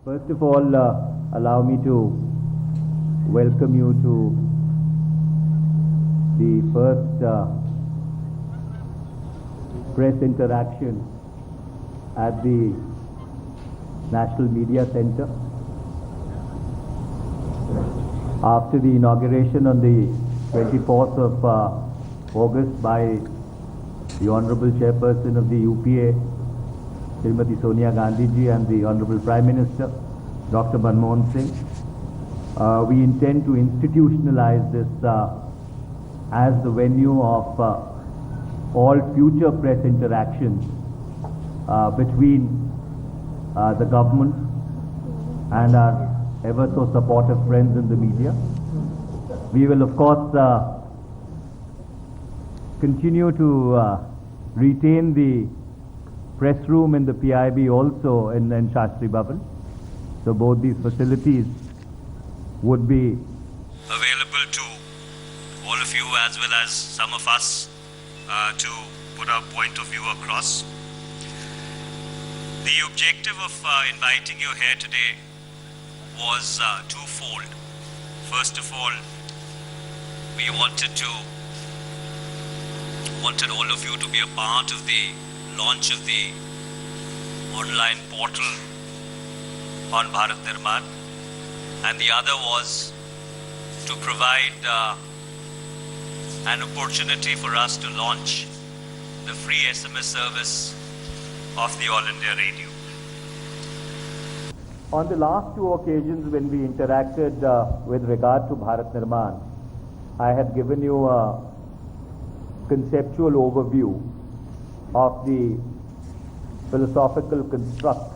First of all, allow me to welcome you to the first press interaction at the National Media Center. After the inauguration on the 24th of August by the Honorable Chairperson of the UPA, Srimati Sonia Gandhi ji, and the Honorable Prime Minister, Dr. Manmohan Singh, we intend to institutionalize this as the venue of all future press interactions between the government and our ever so supportive friends in the media. We will, of course, continue to retain the press room in the PIB also in Shastri Bhavan. So both these facilities would be available to all of you as well as some of us to put our point of view across. The objective of inviting you here today was twofold. First of all, we wanted all of you to be a part of the launch of the online portal on Bharat Nirman, and the other was to provide an opportunity for us to launch the free SMS service of the All India Radio. On the last two occasions when we interacted with regard to Bharat Nirman, I had given you a conceptual overview of the philosophical construct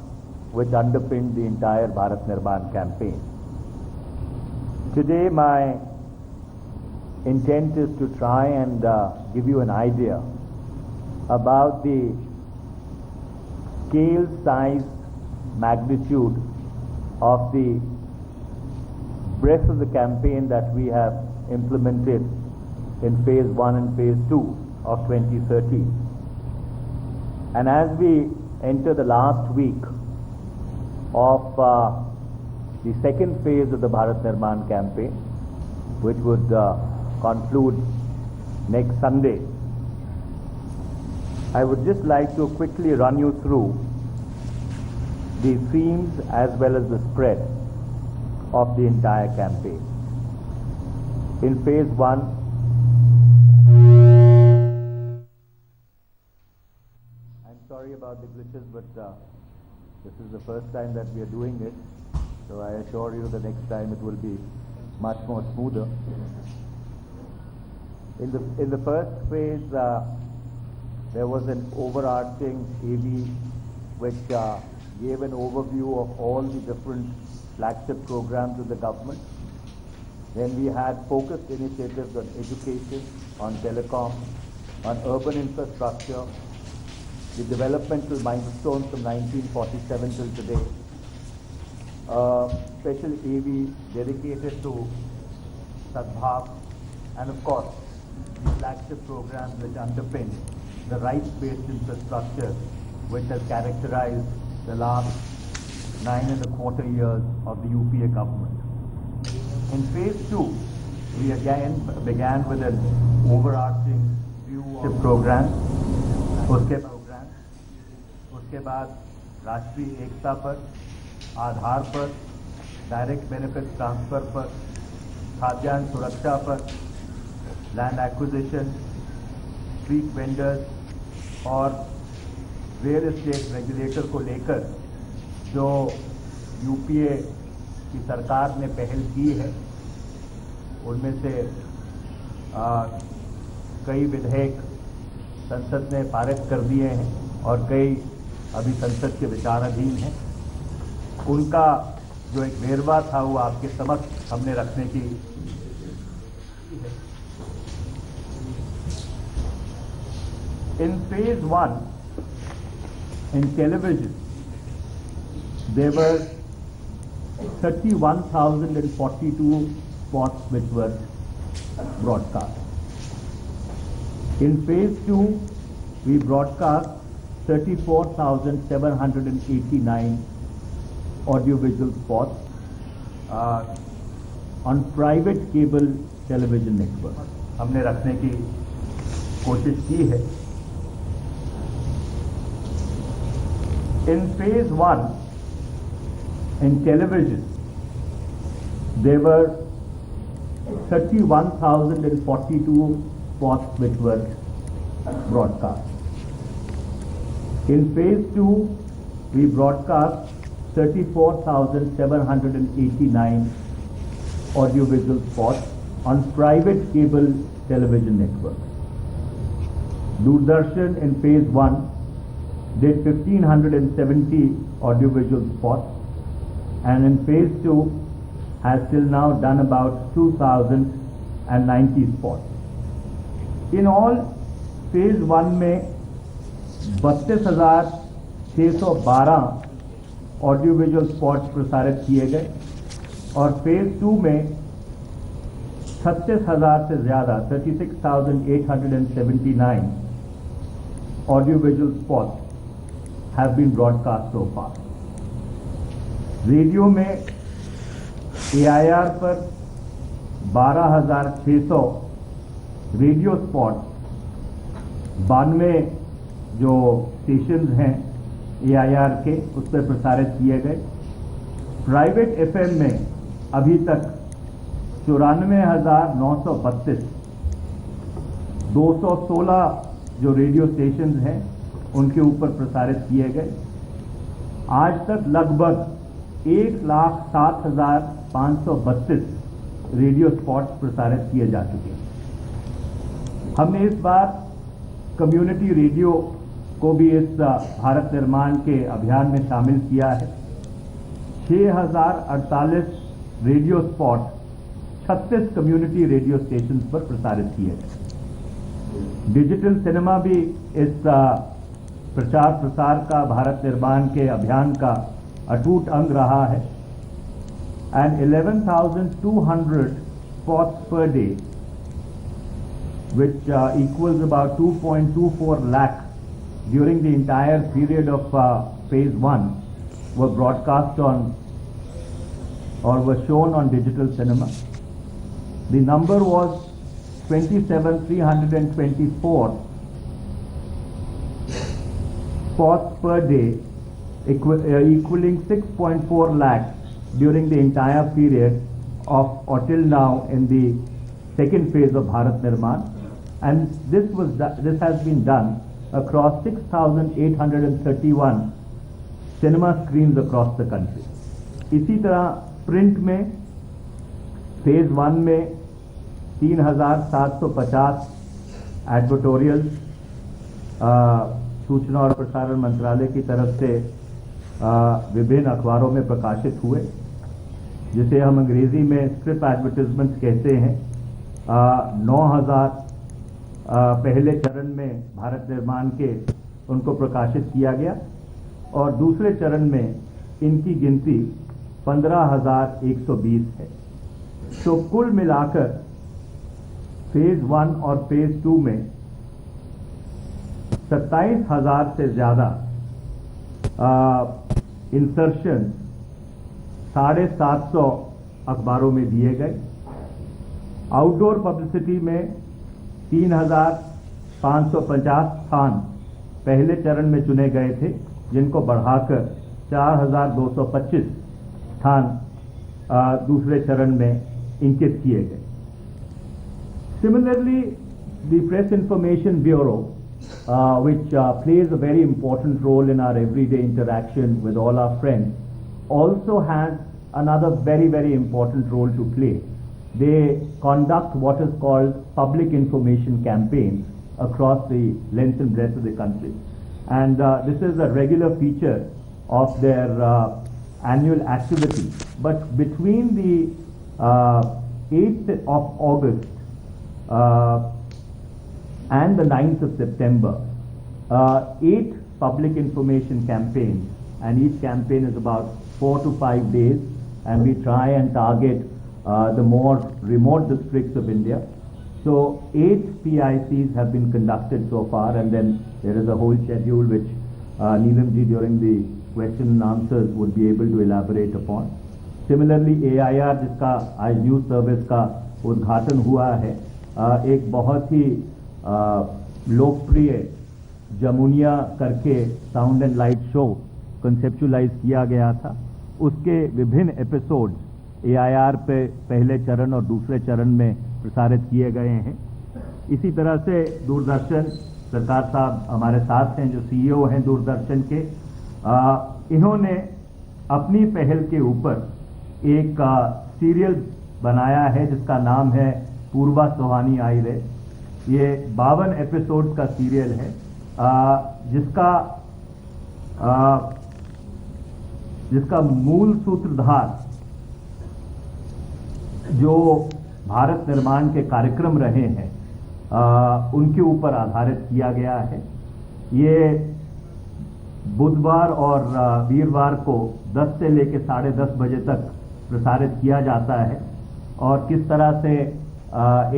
which underpinned the entire Bharat Nirman campaign. Today my intent is to try and give you an idea about the scale, size, magnitude of the breadth of the campaign that we have implemented in phase 1 and phase 2 of 2013. And as we enter the last week of the second phase of the Bharat Nirman campaign, which would conclude next Sunday, I would just like to quickly run you through the themes as well as the spread of the entire campaign. In phase 1, sorry about the glitches, but this is the first time that we are doing it, so I assure you the next time it will be much more smoother. In the first phase, there was an overarching AV which gave an overview of all the different flagship programs of the government. Then we had focused initiatives on education, on telecom, on urban infrastructure, the developmental milestones from 1947 till today, special AV dedicated to Sadbhav, and of course the flagship programs which underpin the rights-based infrastructure which has characterized the last 9.25 years of the UPA government. In phase 2, we again began with an overarching view of program. उसके बाद राष्ट्रीय एकता पर, आधार पर, direct benefit transfer पर, खाद्यान्न सुरक्षा पर, land acquisition, street vendors और रियल एस्टेट रेगुलेटर को लेकर जो यूपीए की सरकार ने पहल की है, उनमें से कई विधेयक संसद ने पारित कर दिए हैं और कई अभी संसद के विचाराधीन हैं। उनका जो एक वेरवा था वो आपके समक्ष हमने रखने की In phase 1, in television, there were 31,042 spots which were broadcast. In phase 2, we broadcast 34,789 audiovisual spots on private cable television network. हमने रखने की कोशिश की है. In phase 1, in television, there were 31,042 spots which were broadcast. In phase 2, we broadcast 34,789 audiovisual spots on private cable television networks. Doordarshan in phase 1 did 1,570 audiovisual spots, and in phase 2 has till now done about 2,090 spots. In all, phase 1 में 32,612 audiovisual spots प्रसारित किए गए और phase 2 में 36,000 से ज़्यादा 36,879 audiovisual spots have been broadcast so far. Radio में AIR पर 12,600 रेडियो स्पॉट्स 92 जो स्टेशंस हैं AIR के उस पर प्रसारित किए गए. प्राइवेट FM में अभी तक 94,932 216 जो रेडियो स्टेशंस हैं उनके ऊपर प्रसारित किए गए. आज तक लगभग 1,07,532 रेडियो स्पॉट्स प्रसारित किए जा चुके हैं. हमने इस बार कम्युनिटी रेडियो को भी इस भारत निर्माण के अभियान में शामिल किया है. 6,048 radio spot 36 community radio station पर प्रसारित किए गए. डिजिटल सिनेमा भी इस प्रचार प्रसार का भारत निर्माण के अभियान का अटूट अंग रहा है. And 11,200 spots per day which equals about 2.24 lakh during the entire period of phase 1 were broadcast on or were shown on digital cinema. The number was 27,324 spots per day equaling 6.4 lakh during the entire period of or till now in the second phase of Bharat Nirman. And this has been done across 6,831 cinema screens across the country. इसी तरह print में phase 1 में 3,750 एडवर्टोरियल्स सूचना और प्रसारण मंत्रालय की तरफ से विभिन्न अखबारों में प्रकाशित हुए, जिसे हम अंग्रेजी में स्क्रिप एडवर्टाइजमेंट्स कहते हैं. 9,000 पहले चरण में भारत निर्माण के उनको प्रकाशित किया गया और दूसरे चरण में इनकी गिनती 15,120 है. तो कुल मिलाकर फेज 1 और फेज 2 में 27,000 से ज़्यादा इंसर्शन 750 अखबारों में दिए गए. आउटडोर पब्लिसिटी में 3,550 स्थान पहले चरण में चुने गए थे, जिनको बढ़ाकर 4,225 स्थान दूसरे चरण में इंकित किए गए. Similarly, the Press Information Bureau, which plays a very important role in our everyday interaction with all our friends, also has another very, very important role to play. They conduct what is called public information campaigns across the length and breadth of the country. And this is a regular feature of their annual activity. But between the 8th of August and the 9th of September, 8 public information campaigns, and each campaign is about 4 to 5 days, and we try and target the more remote districts of India. So 8 PICs have been conducted so far, and then there is a whole schedule which Neelamji during the question and answers would be able to elaborate upon. Similarly, AIR जिसका आज news service का उद्घाटन हुआ है, एक बहुत ही लोकप्रिय जमुनिया करके sound and light show conceptualise किया गया था. उसके विभिन्न एपिसोड्स AIR पे पहले चरण और दूसरे चरण में प्रसारित किए गए हैं. इसी तरह से दूरदर्शन सरकार साहब हमारे साथ हैं, जो CEO हैं दूरदर्शन के, इन्होंने अपनी पहल के ऊपर एक सीरियल बनाया है जिसका नाम है पूर्वा सुहानी आई रे. ये 52 एपिसोड का सीरियल है, जिसका मूल सूत्रधार जो भारत निर्माण के कार्यक्रम रहे हैं उनके ऊपर आधारित किया गया है. ये बुधवार और वीरवार को 10 से लेकर 10:30 बजे तक प्रसारित किया जाता है. और किस तरह से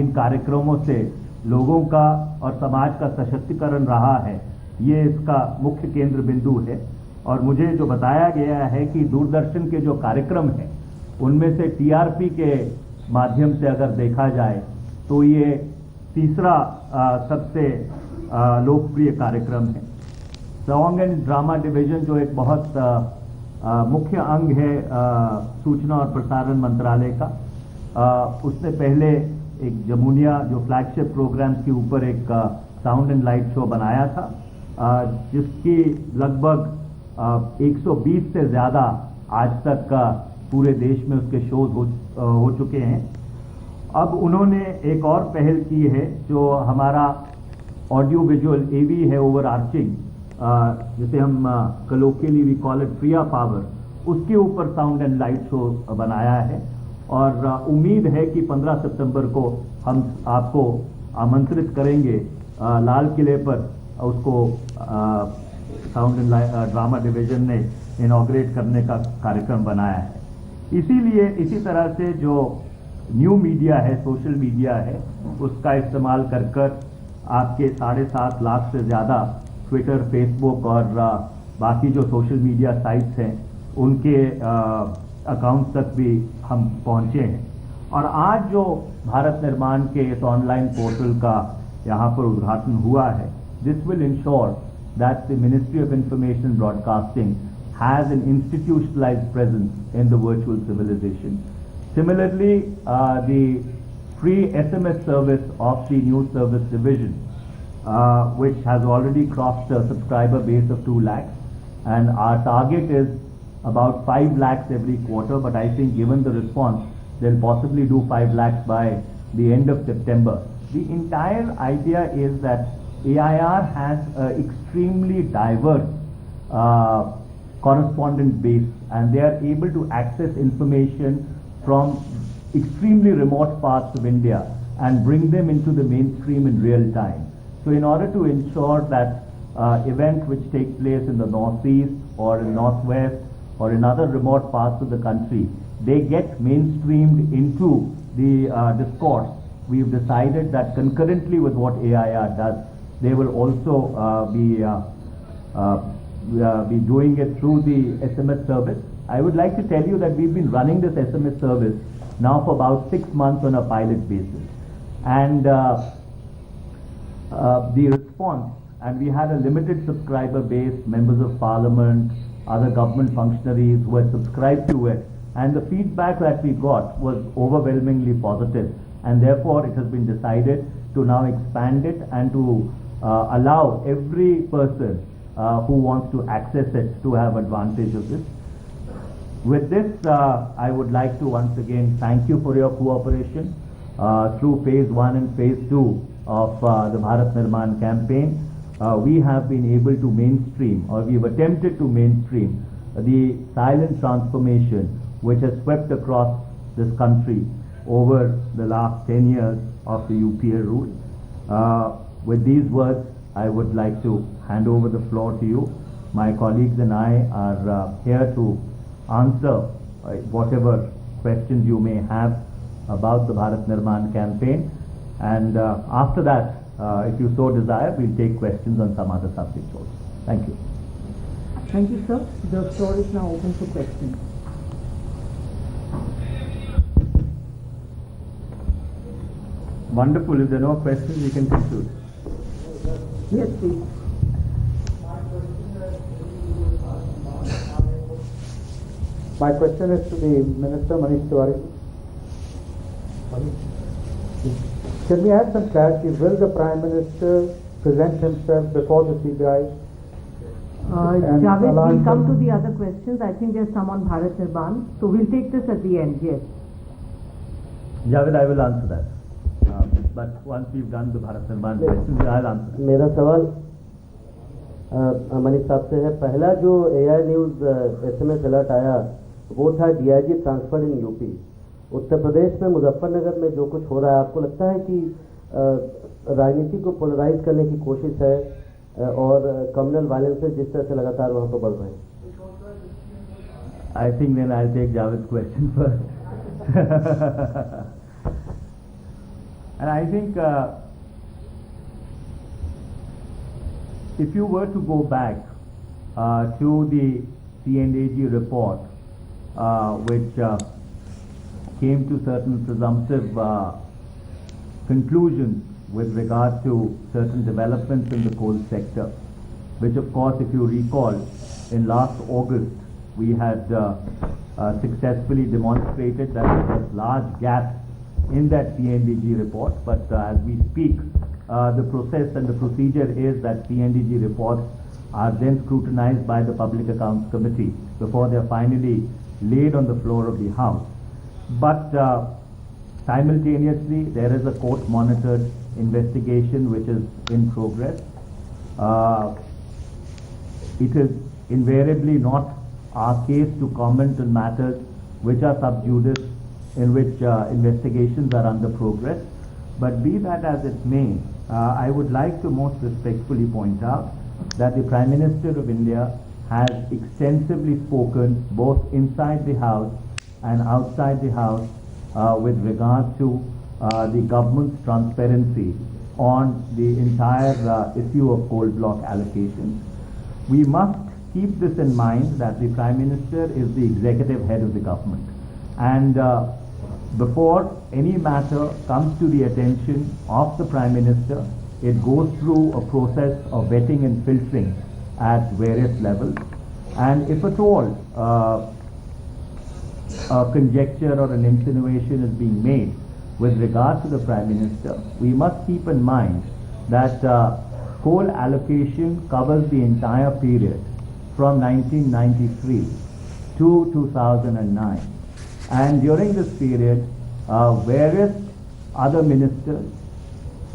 इन कार्यक्रमों से लोगों का और समाज का सशक्तिकरण रहा है, ये इसका मुख्य केंद्र बिंदु है. और मुझे जो बताया गया है कि दूरदर्शन के जो कार्यक्रम हैं उनमें से TRP के माध्यम से अगर देखा जाए तो ये तीसरा सबसे लोकप्रिय कार्यक्रम है. सॉन्ग एंड ड्रामा डिवीजन जो एक बहुत मुख्य अंग है सूचना और प्रसारण मंत्रालय का, उसने पहले एक जमुनिया जो फ्लैगशिप प्रोग्राम्स के ऊपर एक साउंड एंड लाइट शो बनाया था, जिसकी लगभग 120 से ज़्यादा आज तक पूरे देश में उसके शोज हो चुके हैं. अब उन्होंने एक और पहल की है जो हमारा ऑडियो विजुअल AV है, ओवर आर्चिंग, जिसे हम colloquially we call it Priya power, उसके ऊपर साउंड एंड लाइट शो बनाया है. और उम्मीद है कि 15 सितंबर को हम आपको आमंत्रित करेंगे लाल किले पर. उसको साउंड एंड ड्रामा डिवीजन ने इनॉग्रेट करने का कार्यक्रम बनाया है. इसीलिए इसी तरह से जो न्यू मीडिया है, सोशल मीडिया है, उसका इस्तेमाल कर आपके 7.5 लाख से ज़्यादा ट्विटर, फेसबुक और बाकी जो सोशल मीडिया साइट्स हैं उनके अकाउंट्स तक भी हम पहुंचे हैं. और आज जो भारत निर्माण के इस ऑनलाइन पोर्टल का यहाँ पर उद्घाटन हुआ है, this will ensure that the ministry of information broadcasting has an institutionalized presence in the virtual civilization. Similarly, the free SMS service of the News Service Division, which has already crossed a subscriber base of 2 lakhs, and our target is about 5 lakhs every quarter, but I think given the response, they'll possibly do 5 lakhs by the end of September. The entire idea is that AIR has an extremely diverse correspondent base, and they are able to access information from extremely remote parts of India and bring them into the mainstream in real time. So in order to ensure that events which take place in the northeast or in northwest or in other remote parts of the country, they get mainstreamed into the discourse, we've decided that concurrently with what AIR does, they will also be doing it through the SMS service. I would like to tell you that we've been running this SMS service now for about 6 months on a pilot basis. And the response, and we had a limited subscriber base, members of parliament, other government functionaries who had subscribed to it, and the feedback that we got was overwhelmingly positive. And therefore it has been decided to now expand it and to allow every person who wants to access it to have advantage of this. With this, I would like to once again thank you for your cooperation through phase 1 and phase 2 of the Bharat Nirman campaign. We have been able to mainstream, or we've attempted to mainstream, the silent transformation which has swept across this country over the last 10 years of the UPA rule. With these words, I would like to hand over the floor to you. My colleagues and I are here to answer whatever questions you may have about the Bharat Nirman campaign. And after that, if you so desire, we'll take questions on some other subjects also. Thank you. Thank you, sir. The floor is now open for questions. Wonderful. If there are no questions, we can conclude. Yes, please. My question is to the Minister Manish Tiwari. Can we have some clarity? Will the Prime Minister present himself before the CBI? And Javed, allow we'll come to him- the other questions. I think there's some on Bharat Nirban. So we'll take this at the end, yes. Javed, I will answer that. But once we've done the Bharat Nirban questions, I'll answer that. मेरा सवाल मनीष साहब से है। पहला जो AI news SMS alert आया वो था DIG transfer in UP. Uttar Pradesh में मुजफ्फरनगर में जो कुछ हो रहा है, आपको लगता है कि राजनीति को पोलराइज करने की कोशिश है और कम्युनल वायलेंसेस जिस तरह से लगातार वहाँ पर बढ़ रहे हैं? I think then I'll take Javed's question first. And I think if you were to go back to the CNAG report, which came to certain presumptive conclusions with regard to certain developments in the coal sector, which of course, if you recall, in last August, we had successfully demonstrated that there was large gaps in that CNDG report, but as we speak, the process and the procedure is that CNDG reports are then scrutinized by the Public Accounts Committee before they are finally laid on the floor of the House. But simultaneously, there is a court-monitored investigation which is in progress. It is invariably not our case to comment on matters which are sub judice, in which investigations are under progress. But be that as it may, I would like to most respectfully point out that the Prime Minister of India has extensively spoken both inside the House and outside the House with regard to the government's transparency on the entire issue of coal block allocations. We must keep this in mind that the Prime Minister is the executive head of the government. And before any matter comes to the attention of the Prime Minister, it goes through a process of vetting and filtering at various levels. And if at all a conjecture or an insinuation is being made with regard to the Prime Minister, we must keep in mind that coal allocation covers the entire period from 1993 to 2009. And during this period, various other ministers,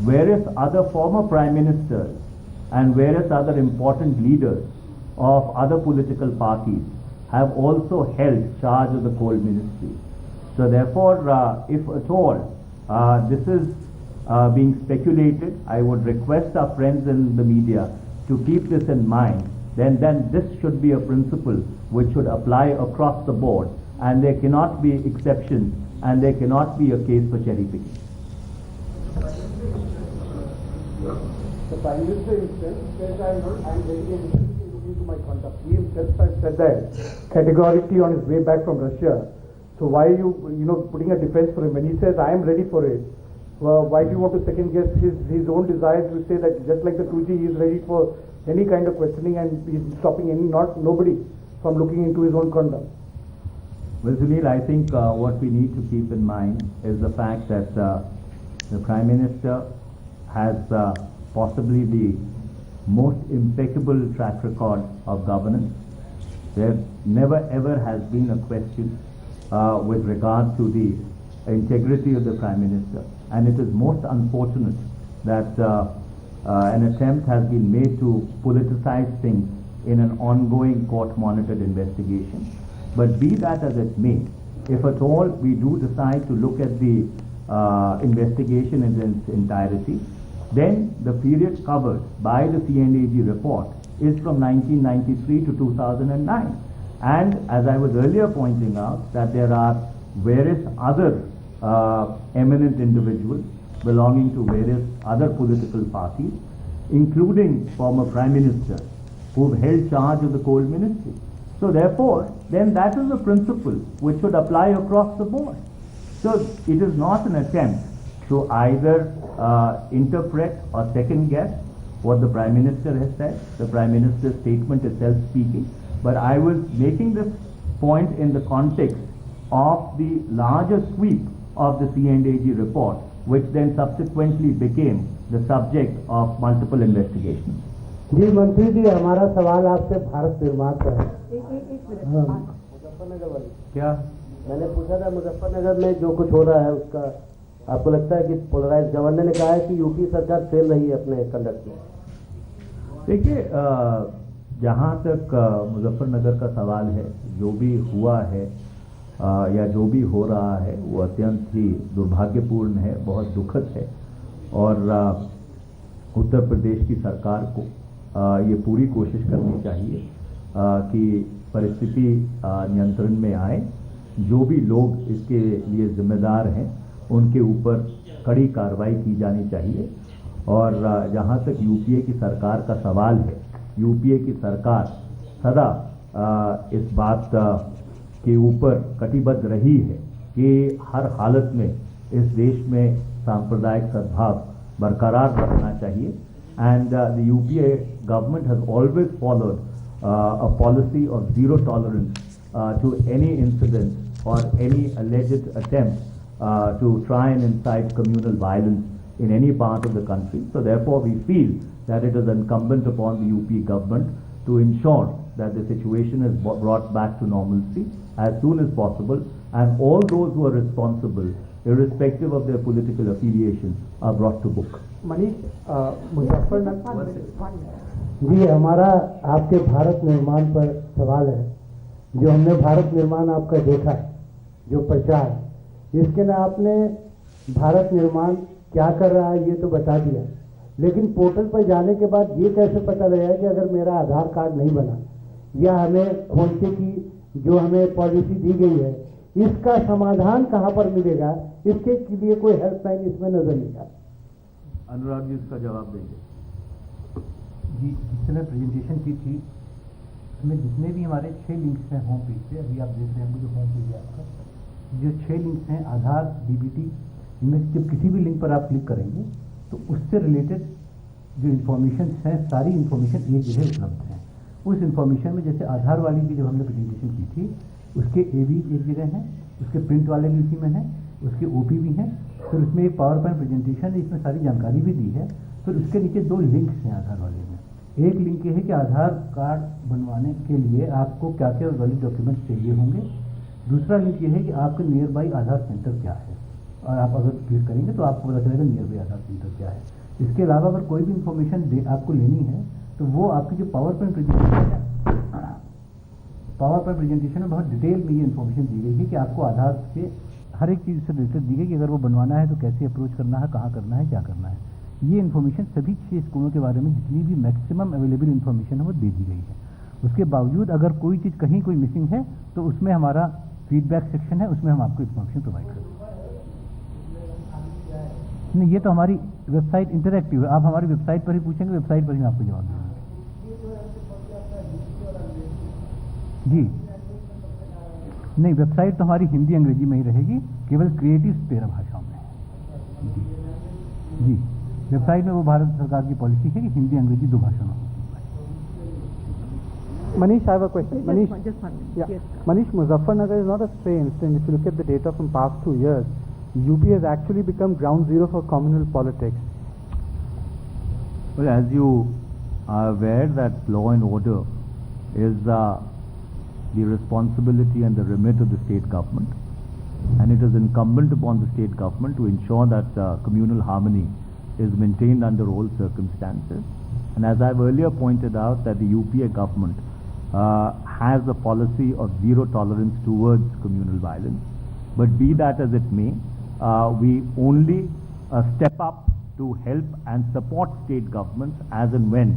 various other former prime ministers, and various other important leaders of other political parties have also held charge of the coal ministry. So therefore, if at all this is being speculated, I would request our friends in the media to keep this in mind. Then this should be a principle which should apply across the board, and there cannot be exceptions, and there cannot be a case for cherry picking. The Prime Minister himself says, I'm very looking to my conduct. He himself has said that categorically on his way back from Russia. So why are you putting a defense for him? When he says, I am ready for it, why do you want to second guess his own desire to say that just like the 2G, he is ready for any kind of questioning and he's stopping nobody from looking into his own conduct? Well, Sunil, I think what we need to keep in mind is the fact that the Prime Minister has possibly the most impeccable track record of governance. There never ever has been a question with regard to the integrity of the Prime Minister, and it is most unfortunate that an attempt has been made to politicize things in an ongoing court-monitored investigation. But be that as it may, if at all we do decide to look at the investigation in its entirety, then the period covered by the CNAG report is from 1993 to 2009. And as I was earlier pointing out, that there are various other eminent individuals belonging to various other political parties, including former Prime Ministers, who've held charge of the coal ministry. So therefore, then that is the principle which should apply across the board. So it is not an attempt to either interpret or second guess what the Prime Minister has said, the Prime Minister's statement is self-speaking, but I was making this point in the context of the larger sweep of the C&AG report, which then subsequently became the subject of multiple investigations. जी मंत्री जी, हमारा सवाल आपसे भारत निर्माण पर है। एक minute. Muzaffarnagar वाली क्या? मैंने पूछा था मुजफ्फरनगर में जो कुछ हो रहा है उसका आपको लगता है कि पोलराइज गवर्नर ने कहा है कि यूपी सरकार फेल रही है अपने कंडक्ट में? देखिए, जहाँ तक मुजफ्फरनगर का सवाल है, जो भी हुआ है या जो भी हो रहा है वो अत्यंत ही दुर्भाग्यपूर्ण है, बहुत दुखद है और उत्तर प्रदेश की सरकार को ये पूरी कोशिश करनी चाहिए कि परिस्थिति नियंत्रण में आए। जो भी लोग इसके लिए जिम्मेदार हैं उनके ऊपर कड़ी कार्रवाई की जानी चाहिए। और जहाँ तक यूपीए की सरकार का सवाल है, यूपीए की सरकार सदा इस बात के ऊपर कटिबद्ध रही है कि हर हालत में इस देश में सांप्रदायिक सद्भाव बरकरार रखना चाहिए। And the UPA government has always followed a policy of zero tolerance to any incident or any alleged attempt to try and incite communal violence in any part of the country. So therefore we feel that it is incumbent upon the UP government to ensure that the situation is brought back to normalcy as soon as possible, and all those who are responsible, irrespective of their political affiliation, are brought to book. Manish, Muzaffarnagar One minute. जी, हमारा आपके भारत निर्माण पर सवाल है। जो हमने भारत निर्माण आपका देखा है, जो प्रचार, इसके ना आपने भारत निर्माण क्या कर रहा है ये तो बता दिया, लेकिन पोर्टल पर जाने के बाद ये कैसे पता लगा कि अगर मेरा आधार कार्ड नहीं बना या हमें खोलने की जो हमें पॉलिसी दी गई है, इसका समाधान कहाँ पर मिलेगा? इसके लिए कोई हेल्पलाइन इसमें नजर नहीं आता। अनुराग जी इसका जवाब देंगे। जी, जिस समय प्रेजेंटेशन की थी उसमें जितने भी हमारे 6 लिंक्स हैं होम पेज पे, अभी आप देख रहे हैं जो होम पेज है आपका, जो 6 लिंक्स हैं आधार, डीबीटी, इनमें जब किसी भी लिंक पर आप क्लिक करेंगे तो उससे रिलेटेड जो इन्फॉर्मेशन हैं, सारी इन्फॉर्मेशन एक जगह उपलब्ध हैं। उस इन्फॉर्मेशन में जैसे आधार वाली की जब हमने प्रेजेंटेशन की थी, उसके AB एक जगह हैं, उसके प्रिंट वाले भी उसी में हैं, उसके OP भी हैं, फिर उसमें एक पावर पॉइंट प्रेजेंटेशन है, इसमें सारी जानकारी भी दी है। फिर उसके नीचे 2 लिंक्स हैं आधार वाले में। एक लिंक ये है कि आधार कार्ड बनवाने के लिए आपको क्या क्या वैलिड डॉक्यूमेंट्स चाहिए होंगे। दूसरा लिंक ये है कि आपके नियर बाई आधार सेंटर क्या है, और आप अगर क्लिक करेंगे तो आपको पता चलेगा नियर बाई आधार सेंटर क्या है। इसके अलावा अगर कोई भी इन्फॉर्मेशन आपको लेनी है तो वो आपकी जो पावर पॉइंट प्रेजेंटेशन है, पावर पॉइंट प्रेजेंटेशन में बहुत डिटेल में ये इन्फॉर्मेशन दी गई है कि आपको आधार के हर एक चीज़ से रिलेटेड दी गई कि अगर वो बनवाना है तो कैसे अप्रोच करना है, कहाँ करना है, क्या करना है। ये इन्फॉर्मेशन सभी 6 स्कूलों के बारे में जितनी भी मैक्सिमम अवेलेबल इन्फॉर्मेशन है वो दे दी गई है। उसके बावजूद अगर कोई चीज़ कहीं कोई मिसिंग है तो उसमें हमारा फीडबैक सेक्शन है, उसमें हम आपको इन्फॉर्मेशन प्रोवाइड करेंगे। नहीं, ये तो हमारी वेबसाइट इंटरैक्टिव है, आप हमारी वेबसाइट पर ही पूछेंगे, वेबसाइट पर ही आपको जवाब देंगे। जी नहीं, वेबसाइट तो हमारी हिंदी अंग्रेजी में ही रहेगी, केवल क्रिएटिव 13 भाषाओं में। जी, वेबसाइट में वो भारत सरकार की पॉलिसी है कि हिंदी अंग्रेजी 2 भाषाओं में। Manish, I have a question. Manish, Just one minute. yeah. Yes. Manish, Muzaffarnagar is not a stray instance. If you look at the data from past 2 years, UP has actually become ground zero for communal politics. Well, as you are aware that law and order is the responsibility and the remit of the state government, and it is incumbent upon the state government to ensure that communal harmony is maintained under all circumstances. And as I've earlier pointed out, that the UPA government has a policy of zero tolerance towards communal violence. But be that as it may, we only step up to help and support state governments as and when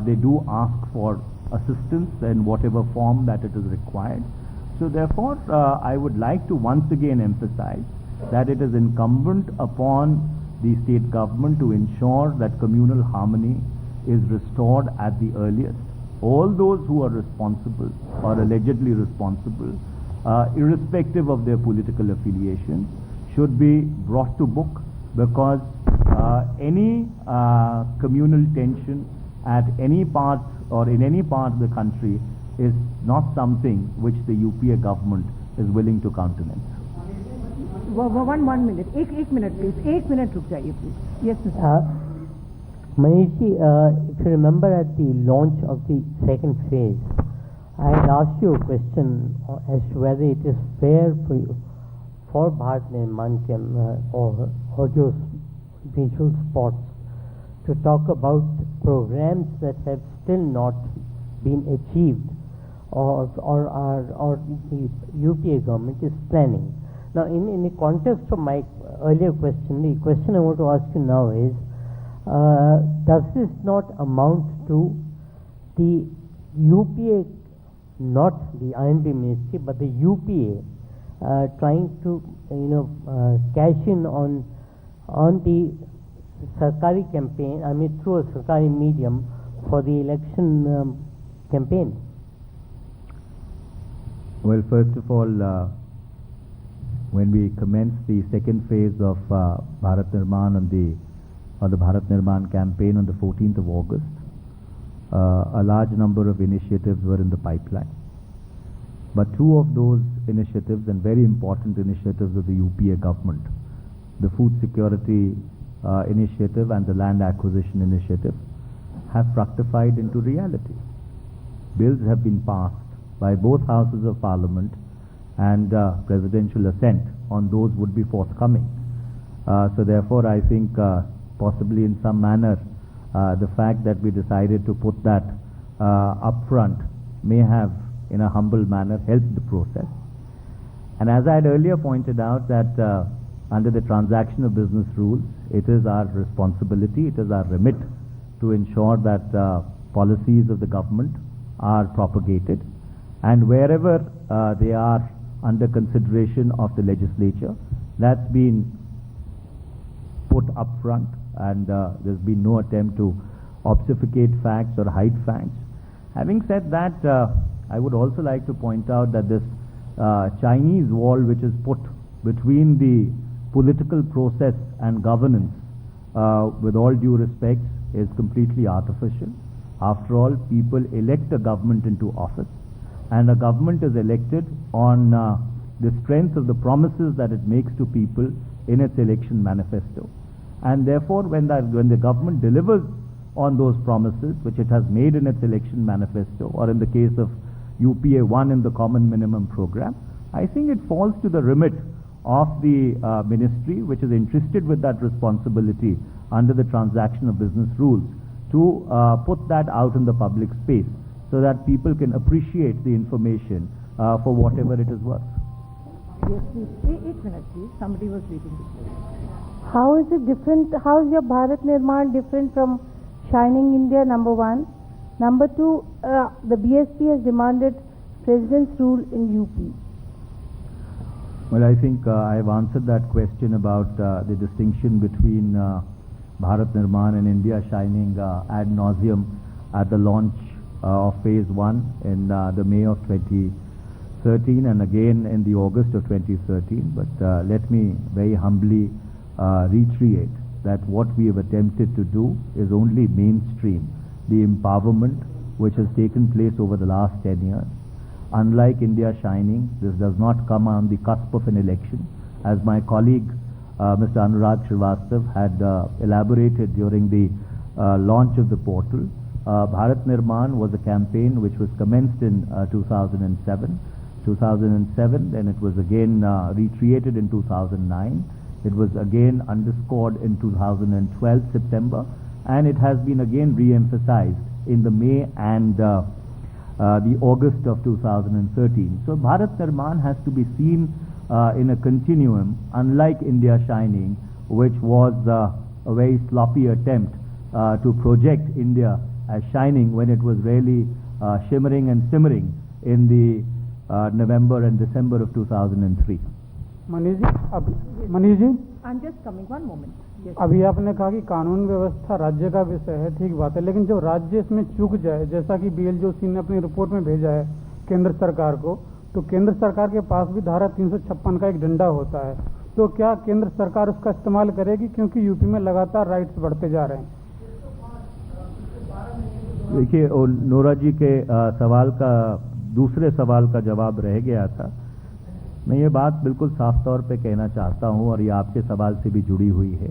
they do ask for assistance in whatever form that it is required. So therefore, I would like to once again emphasize that it is incumbent upon the state government to ensure that communal harmony is restored at the earliest. all those who are responsible or allegedly responsible, irrespective of their political affiliations, should be brought to book, because any communal tension at any part or in any part of the country is not something which the UPA government is willing to countenance. One minute. एक minute please. एक minute रुक जाइए please. Yes, Mr. Manish ji, if you remember at the launch of the second phase, I had asked you a question as to whether it is fair for you, for Bharat Nirman or just visual spots, to talk about programs that have still not been achieved or the UPA government is planning. Now, in the context of my earlier question, the question I want to ask you now is, does this not amount to the UPA, not the INB ministry, but the UPA trying to, cash in on the Sarkari campaign, I mean through a Sarkari medium for the election campaign? Well, first of all, when we commenced the second phase of Bharat Nirman or the Bharat Nirman campaign on the 14th of August, a large number of initiatives were in the pipeline. But two of those initiatives, and very important initiatives of the UPA government, the food security initiative and the land acquisition initiative, have fructified into reality. Bills have been passed by both houses of parliament, and presidential assent on those would be forthcoming. So therefore, I think possibly in some manner, the fact that we decided to put that up front may have, in a humble manner, helped the process. And as I had earlier pointed out, that under the transaction of business rules, it is our responsibility, it is our remit to ensure that policies of the government are propagated, and wherever they are under consideration of the legislature, that's been put up front, and there's been no attempt to obfuscate facts or hide facts. Having said that, I would also like to point out that this Chinese wall which is put between the political process and governance, with all due respect, is completely artificial. After all, people elect a government into office, and a government is elected on the strength of the promises that it makes to people in its election manifesto. And therefore, when the government delivers on those promises which it has made in its election manifesto, or in the case of UPA 1 in the Common Minimum Program, I think it falls to the remit of the ministry, which is entrusted with that responsibility under the transaction of business rules, to put that out in the public space, so that people can appreciate the information for whatever it is worth. Yes, please. एक minute, please. Somebody was waiting to say. How is it different? How is your Bharat Nirman different from Shining India, number one? Number two, the BSP has demanded president's rule in UP. Well, I think I have answered that question about the distinction between Bharat Nirman and India Shining ad nauseum at the launch of phase 1 in the May of 2013, and again in the August of 2013. But let me very humbly reiterate that what we have attempted to do is only mainstream the empowerment which has taken place over the last 10 years. Unlike India Shining, this does not come on the cusp of an election. As my colleague Mr. Anurag Srivastav had elaborated during the launch of the portal, Bharat Nirman was a campaign which was commenced in 2007. Then it was again recreated in 2009. It was again underscored in 2012 September, and it has been again re-emphasized in the May and the August of 2013. So Bharat Nirman has to be seen in a continuum, unlike India Shining, which was a very sloppy attempt to project India as shining when it was really shimmering and simmering in the November and December of 2003. Manish ji I'm just coming, one moment. Yes. अभी आपने कहा कि कानून व्यवस्था राज्य का विषय है, ठीक बात है, लेकिन जब राज्य इसमें चूक जाए, जैसा कि BL जोशी ने अपनी रिपोर्ट में भेजा है केंद्र सरकार को, तो केंद्र सरकार के पास भी धारा 356 का एक डंडा होता है, तो क्या केंद्र सरकार उसका इस्तेमाल करेगी, क्योंकि यूपी में लगातार राइट्स बढ़ते जा रहे हैं? देखिए, नोरा जी के सवाल का दूसरे सवाल का जवाब रह गया था। मैं ये बात बिल्कुल साफ तौर पे कहना चाहता हूँ, और ये आपके सवाल से भी जुड़ी हुई है,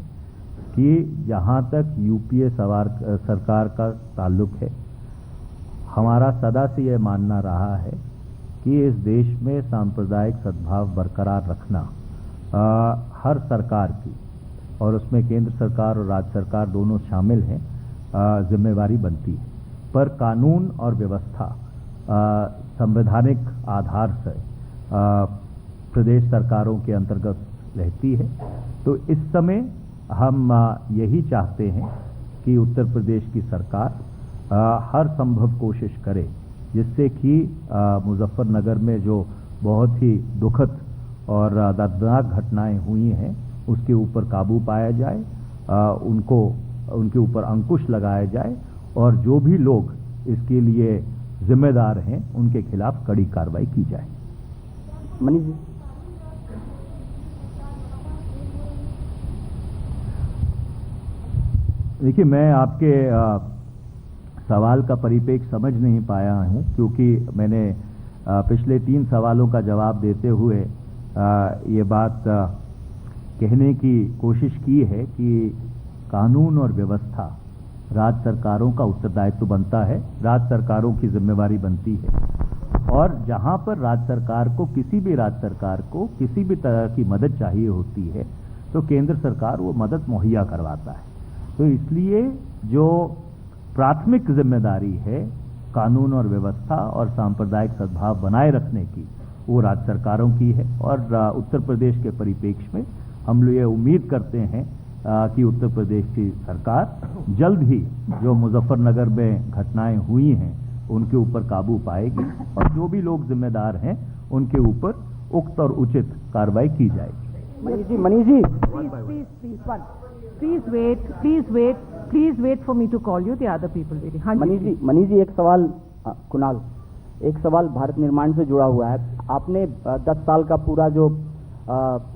कि जहाँ तक यूपीए सरकार का ताल्लुक है, हमारा सदा से ये मानना रहा है कि इस देश में सांप्रदायिक सद्भाव बरकरार रखना हर सरकार की, और उसमें केंद्र सरकार और राज्य सरकार दोनों शामिल हैं, जिम्मेवारी बनती है। पर कानून और व्यवस्था संवैधानिक आधार से प्रदेश सरकारों के अंतर्गत रहती है। तो इस समय हम यही चाहते हैं कि उत्तर प्रदेश की सरकार हर संभव कोशिश करे, जिससे कि मुजफ्फरनगर में जो बहुत ही दुखद और दर्दनाक घटनाएं हुई हैं, उसके ऊपर काबू पाया जाए, उनके ऊपर अंकुश लगाया जाए, और जो भी लोग इसके लिए जिम्मेदार हैं उनके खिलाफ कड़ी कार्रवाई की जाए। मनीष जी, देखिए, मैं आपके सवाल का परिपेक्ष समझ नहीं पाया हूं, क्योंकि मैंने पिछले 3 सवालों का जवाब देते हुए ये बात कहने की कोशिश की है कि कानून और व्यवस्था राज्य सरकारों का उत्तरदायित्व बनता है, राज्य सरकारों की जिम्मेवारी बनती है, और जहां पर राज्य सरकार को, किसी भी राज्य सरकार को किसी भी तरह की मदद चाहिए होती है, तो केंद्र सरकार वो मदद मुहैया करवाता है। तो इसलिए जो प्राथमिक जिम्मेदारी है कानून और व्यवस्था और सांप्रदायिक सद्भाव बनाए रखने की, वो राज्य सरकारों की है। और उत्तर प्रदेश के परिप्रेक्ष्य में हम लोग ये उम्मीद करते हैं कि उत्तर प्रदेश की सरकार जल्द ही जो मुजफ्फरनगर में घटनाएं हुई हैं उनके ऊपर काबू पाएगी, और जो भी लोग जिम्मेदार हैं उनके ऊपर उक्त और उचित कार्रवाई की जाएगी। Manish ji, Please wait for me to call you. The other people waiting. हाँ जी, मनीष जी, एक सवाल, कुणाल, एक सवाल भारत निर्माण से जुड़ा हुआ है। आपने 10 साल का पूरा जो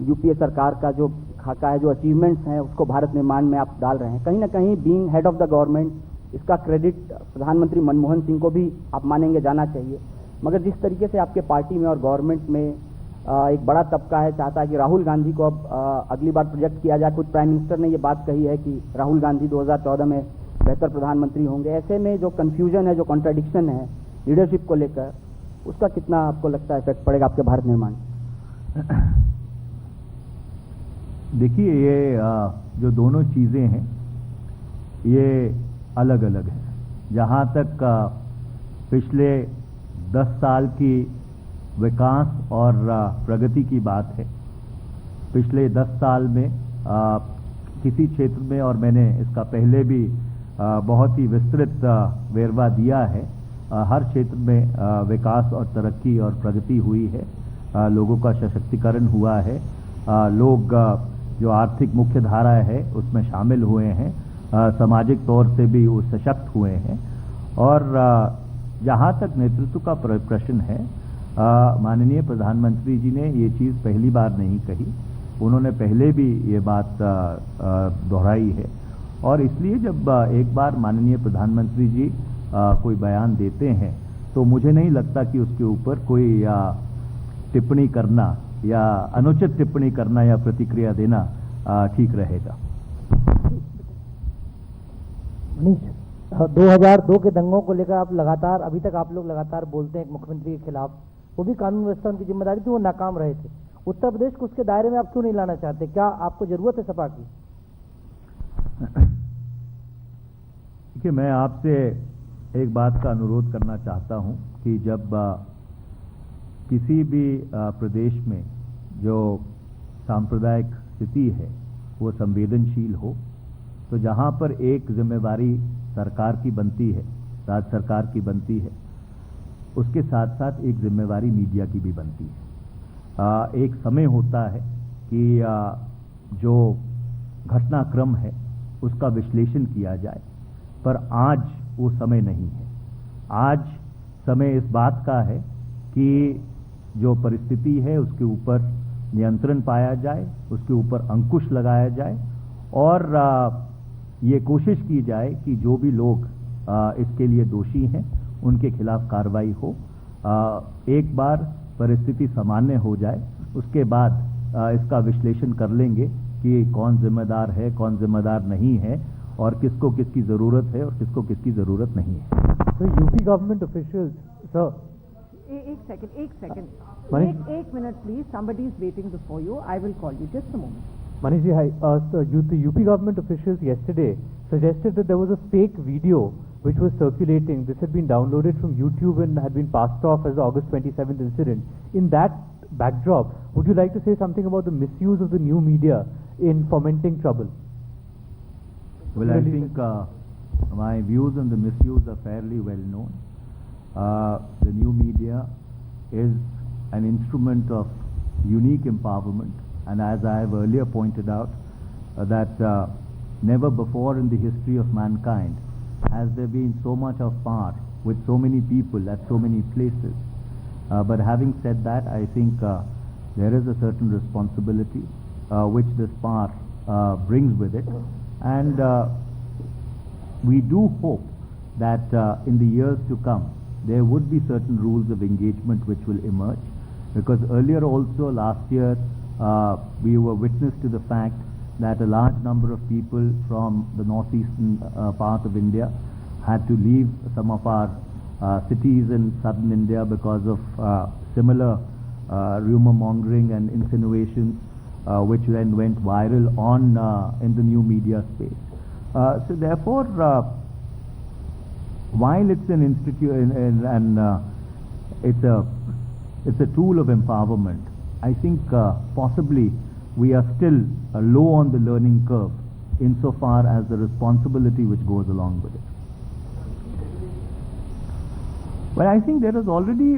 यूपीए सरकार का जो खाका है, जो अचीवमेंट्स हैं, उसको भारत निर्माण में आप डाल रहे हैं। कहीं ना कहीं being head of the government, इसका क्रेडिट प्रधानमंत्री मनमोहन सिंह को भी आप मानेंगे जाना चाहिए। मगर जिस तरीके से आपके पार्टी में और गवर्नमेंट में एक बड़ा तबका है चाहता है कि राहुल गांधी को अब अगली बार प्रोजेक्ट किया जाए, खुद प्राइम मिनिस्टर ने ये बात कही है कि राहुल गांधी 2014 में बेहतर प्रधानमंत्री होंगे। ऐसे में जो कंफ्यूजन है, जो कॉन्ट्राडिक्शन है लीडरशिप को लेकर, उसका कितना आपको लगता है इफेक्ट पड़ेगा आपके भारत निर्माण? देखिए, ये जो दोनों चीज़ें हैं ये अलग अलग हैं। जहाँ तक पिछले 10 साल की विकास और प्रगति की बात है, पिछले 10 साल में किसी क्षेत्र में, और मैंने इसका पहले भी बहुत ही विस्तृत वेरवा दिया है, हर क्षेत्र में विकास और तरक्की और प्रगति हुई है, लोगों का सशक्तिकरण हुआ है, लोग जो आर्थिक मुख्य धारा है उसमें शामिल हुए हैं, सामाजिक तौर से भी वो सशक्त हुए हैं। और जहाँ तक नेतृत्व का प्रश्न है, माननीय प्रधानमंत्री जी ने ये चीज़ पहली बार नहीं कही, उन्होंने पहले भी ये बात दोहराई है। और इसलिए जब एक बार माननीय प्रधानमंत्री जी कोई बयान देते हैं तो मुझे नहीं लगता कि उसके ऊपर कोई टिप्पणी करना या अनुचित टिप्पणी करना या प्रतिक्रिया देना ठीक रहेगा। 2002 के दंगों को लेकर आप लगातार, अभी तक आप लोग लगातार बोलते हैं मुख्यमंत्री के खिलाफ, वो भी कानून व्यवस्था उनकी जिम्मेदारी थी, वो नाकाम रहे थे। उत्तर प्रदेश को उसके दायरे में आप क्यों नहीं लाना चाहते? क्या आपको जरूरत है सपा की? देखिए, मैं आपसे एक बात का अनुरोध करना चाहता हूं कि जब किसी भी प्रदेश में जो सांप्रदायिक स्थिति है वो संवेदनशील हो, तो जहां पर एक जिम्मेवारी सरकार की बनती है, राज्य सरकार की बनती है, उसके साथ साथ एक जिम्मेवारी मीडिया की भी बनती है। एक समय होता है कि जो घटनाक्रम है उसका विश्लेषण किया जाए, पर आज वो समय नहीं है। आज समय इस बात का है कि जो परिस्थिति है उसके ऊपर नियंत्रण पाया जाए, उसके ऊपर अंकुश लगाया जाए और ये कोशिश की जाए कि जो भी लोग इसके लिए दोषी हैं उनके खिलाफ कार्रवाई हो। एक बार परिस्थिति सामान्य हो जाए उसके बाद इसका विश्लेषण कर लेंगे कि कौन जिम्मेदार है, कौन जिम्मेदार नहीं है और किसको किसकी ज़रूरत है और किसको किसकी ज़रूरत नहीं है। So UP government officials, sir. एक सेकंड, Manish- एक minute please, somebody is waiting before you, I will call you, just a moment. Manish ji, hi. So the UP government officials yesterday suggested that there was a fake video which was circulating. This had been downloaded from YouTube and had been passed off as the August 27th incident. In that backdrop, would you like to say something about the misuse of the new media in fomenting trouble? Well, I think my views on the misuse are fairly well known. The new media is an instrument of unique empowerment, and as I have earlier pointed out, that never before in the history of mankind has there been so much of power with so many people at so many places. But having said that, I think there is a certain responsibility which this power brings with it, and we do hope that in the years to come there would be certain rules of engagement which will emerge, because earlier also last year we were witness to the fact that a large number of people from the northeastern part of India had to leave some of our cities in southern India because of similar rumor mongering and insinuations which then went viral on in the new media space. So therefore, while it's an institute and it's a tool of empowerment, I think possibly we are still low on the learning curve insofar as the responsibility which goes along with it. Well, I think there is already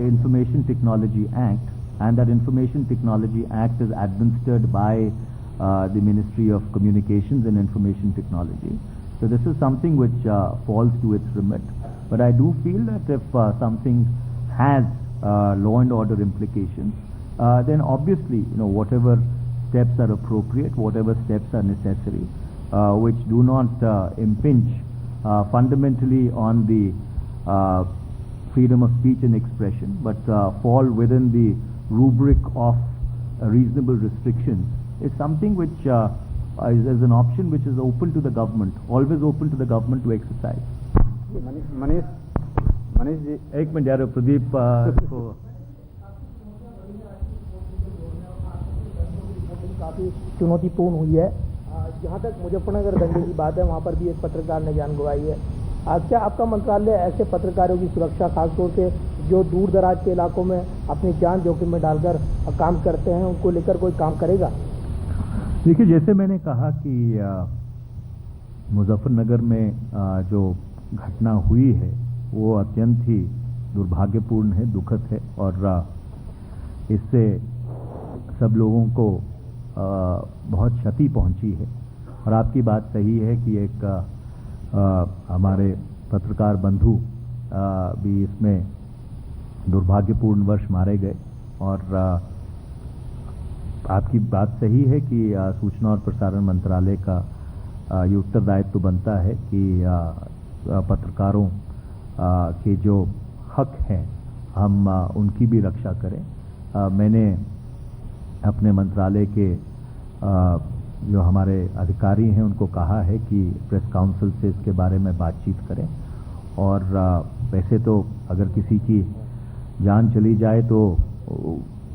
Information Technology Act, and that Information Technology Act is administered by the Ministry of Communications and Information Technology. So this is something which falls to its remit. But I do feel that if something has law and order implications, then obviously, whatever steps are appropriate, whatever steps are necessary, which do not impinge fundamentally on the freedom of speech and expression, but fall within the rubric of reasonable restrictions, is something which is an option which is open to the government, always open to the government to exercise. Manish ji, एक minute यार प्रदीप को काफ़ी चुनौतीपूर्ण हुई है। जहाँ तक मुजफ्फरनगर दंगे की बात है, वहाँ पर भी एक पत्रकार ने जान गंवाई है। क्या आपका मंत्रालय ऐसे पत्रकारों की सुरक्षा, खासतौर से जो दूर दराज के इलाकों में अपनी जान जोखिम में डालकर काम करते हैं, उनको लेकर कोई काम करेगा? देखिए, जैसे मैंने कहा कि मुजफ्फरनगर में जो घटना हुई है वो अत्यंत ही दुर्भाग्यपूर्ण है, दुखद है, और इससे सब लोगों को बहुत क्षति पहुंची है। और आपकी बात सही है कि एक हमारे पत्रकार बंधु भी इसमें दुर्भाग्यपूर्ण वर्ष मारे गए, और आपकी बात सही है कि सूचना और प्रसारण मंत्रालय का ये उत्तरदायित्व बनता है कि पत्रकारों के जो हक हैं हम उनकी भी रक्षा करें। मैंने अपने मंत्रालय के जो हमारे अधिकारी हैं उनको कहा है कि प्रेस काउंसिल से इसके बारे में बातचीत करें, और वैसे तो अगर किसी की जान चली जाए तो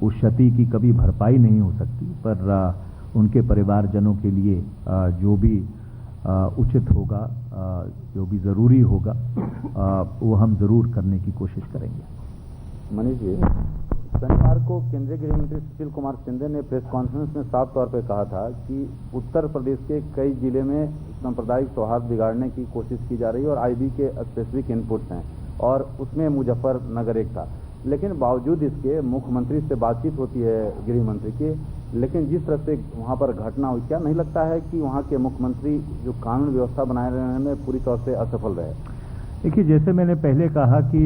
उस क्षति की कभी भरपाई नहीं हो सकती, पर उनके परिवारजनों के लिए जो भी उचित होगा, जो भी ज़रूरी होगा, वो हम ज़रूर करने की कोशिश करेंगे। मनीष जी, शनिवार को केंद्रीय गृह मंत्री सुशील कुमार शिंदे ने प्रेस कॉन्फ्रेंस में साफ तौर पर कहा था कि उत्तर प्रदेश के कई जिले में सांप्रदायिक सौहार्द बिगाड़ने की कोशिश की जा रही है और आईबी के स्पेसिफिक इनपुट्स हैं, और उसमें मुजफ्फरनगर एक था। लेकिन बावजूद इसके मुख्यमंत्री से बातचीत होती है गृह मंत्री की, लेकिन जिस तरह से वहाँ पर घटना हुई, क्या नहीं लगता है कि वहाँ के मुख्यमंत्री जो कानून व्यवस्था बनाए रहने में पूरी तौर से असफल रहे? देखिए, जैसे मैंने पहले कहा कि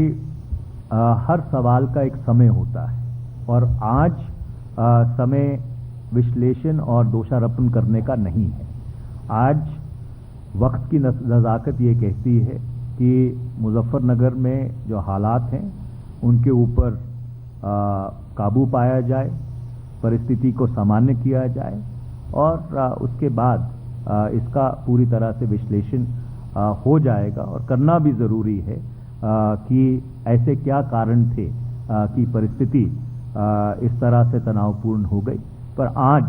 हर सवाल का एक समय होता है और आज समय विश्लेषण और दोषारोपण करने का नहीं है। आज वक्त की नज़ाकत ये कहती है कि मुजफ्फरनगर में जो हालात हैं उनके ऊपर काबू पाया जाए, परिस्थिति को सामान्य किया जाए और उसके बाद इसका पूरी तरह से विश्लेषण हो जाएगा और करना भी ज़रूरी है कि ऐसे क्या कारण थे कि परिस्थिति इस तरह से तनावपूर्ण हो गई। पर आज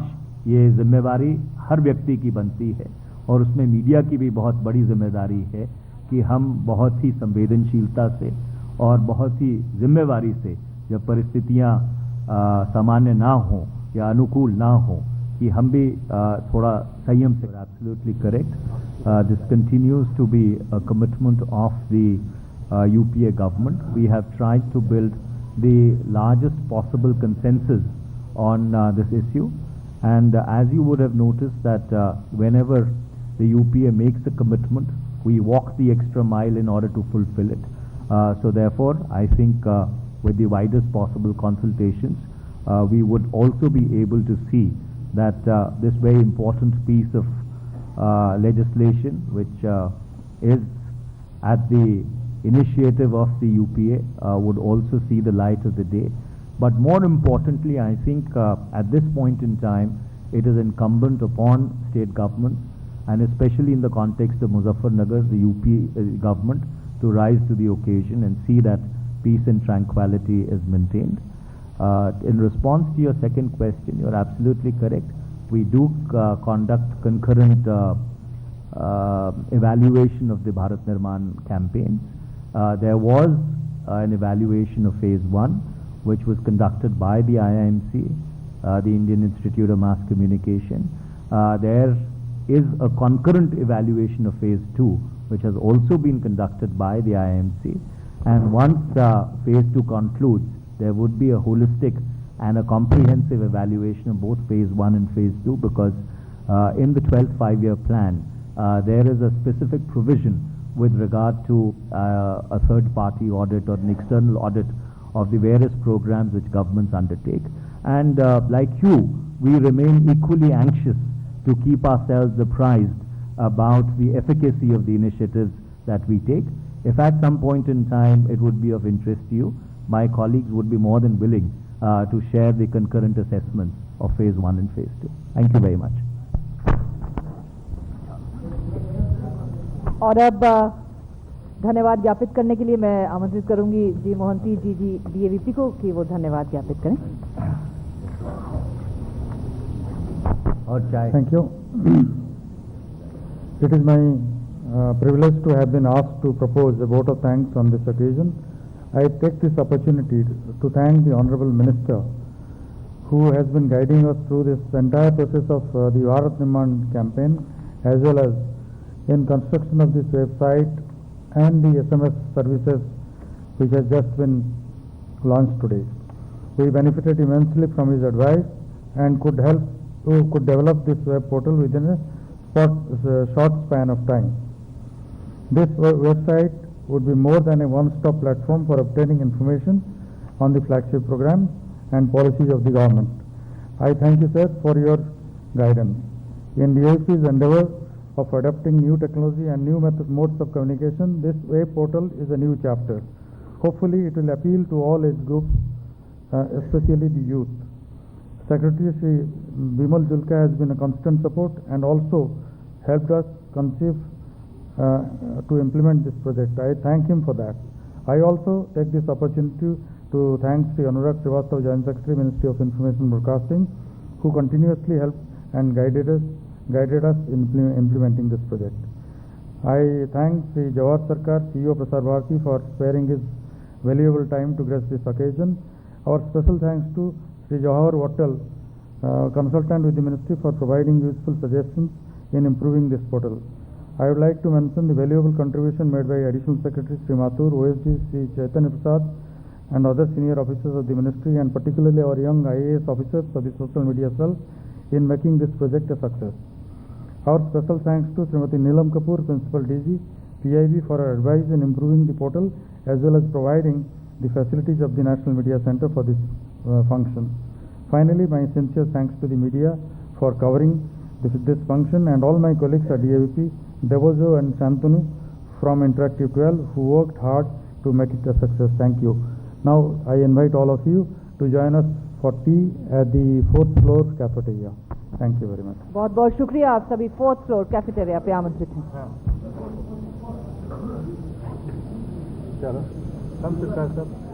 ये जिम्मेवारी हर व्यक्ति की बनती है और उसमें मीडिया की भी बहुत बड़ी जिम्मेदारी है कि हम बहुत ही संवेदनशीलता से और बहुत ही जिम्मेवारी से, जब परिस्थितियां सामान्य ना हो या अनुकूल ना हो, कि हम भी थोड़ा संयम से। Absolutely correct. This continues to be a commitment of the UPA government. We have tried to build the largest possible consensus on this issue, and as you would have noticed that whenever the UPA makes a commitment, we walk the extra mile in order to fulfill it. So therefore, I think with the widest possible consultations, we would also be able to see that this very important piece of legislation, which is at the initiative of the UPA, would also see the light of the day. But more importantly, I think at this point in time, it is incumbent upon state governments, and especially in the context of Muzaffarnagar, the UP government, to rise to the occasion and see that peace and tranquility is maintained. In response to your second question, you are absolutely correct. We do conduct concurrent evaluation of the Bharat Nirman campaigns. There was an evaluation of phase 1, which was conducted by the IIMC, the Indian Institute of Mass Communication. There is a concurrent evaluation of phase 2, which has also been conducted by the IIMC. And once phase 2 concludes, there would be a holistic and a comprehensive evaluation of both phase 1 and phase 2, because in the 12th five-year plan, there is a specific provision with regard to a third-party audit or an external audit of the various programs which governments undertake. And like you, we remain equally anxious to keep ourselves apprised about the efficacy of the initiatives that we take. If at some point in time it would be of interest to you, my colleagues would be more than willing to share the concurrent assessments of phase 1 and phase 2. Thank you very much. और अब धन्यवाद ज्ञापित करने के लिए मैं आमंत्रित करूंगी जी मोहंती जी DAVP को कि वो धन्यवाद ज्ञापित करें। और चाय। Thank you. It is my privilege to have been asked to propose a vote of thanks on this occasion. I take this opportunity to thank the Honorable Minister, who has been guiding us through this entire process of the Bharat Nirman campaign, as well as in construction of this website and the SMS services which has just been launched today. We benefited immensely from his advice and could develop this web portal within a short span of time. This website would be more than a one-stop platform for obtaining information on the flagship programs and policies of the government. I thank you, sir, for your guidance. In DAVP's endeavor of adopting new technology and new modes of communication, this web portal is a new chapter. Hopefully, it will appeal to all age groups, especially the youth. Secretary Shri Bimal Julka has been a constant support and also helped us conceive to implement this project. I thank him for that. I also take this opportunity to thank Shri Anurag Srivastava, Joint Secretary, Ministry of Information and Broadcasting, who continuously helped and guided us in implementing this project. I thank Shri Jawahar Sarkar, CEO Prasar Bharati, for sparing his valuable time to grace this occasion. Our special thanks to Shri Jawahar Wattal, consultant with the Ministry, for providing useful suggestions in improving this portal. I would like to mention the valuable contribution made by Additional Secretary Shri Mathur, OSD Shri Chaitanya Prasad, and other senior officers of the ministry, and particularly our young IAS officers of the social media cell in making this project a success. Our special thanks to Srimati Neelam Kapoor, Principal DG, PIB, for her advice in improving the portal as well as providing the facilities of the National Media Center for this function. Finally, my sincere thanks to the media for covering this function, and all my colleagues at DAVP, Devojo and Shantanu from Interactive 12, who worked hard to make it a success. Thank you. Now I invite all of you to join us for tea at the 4th floor cafeteria. Thank you very much. बहुत बहुत शुक्रिया, आप सभी 4th floor cafeteria पे आमंत्रित हैं। चलो, कम से कम सब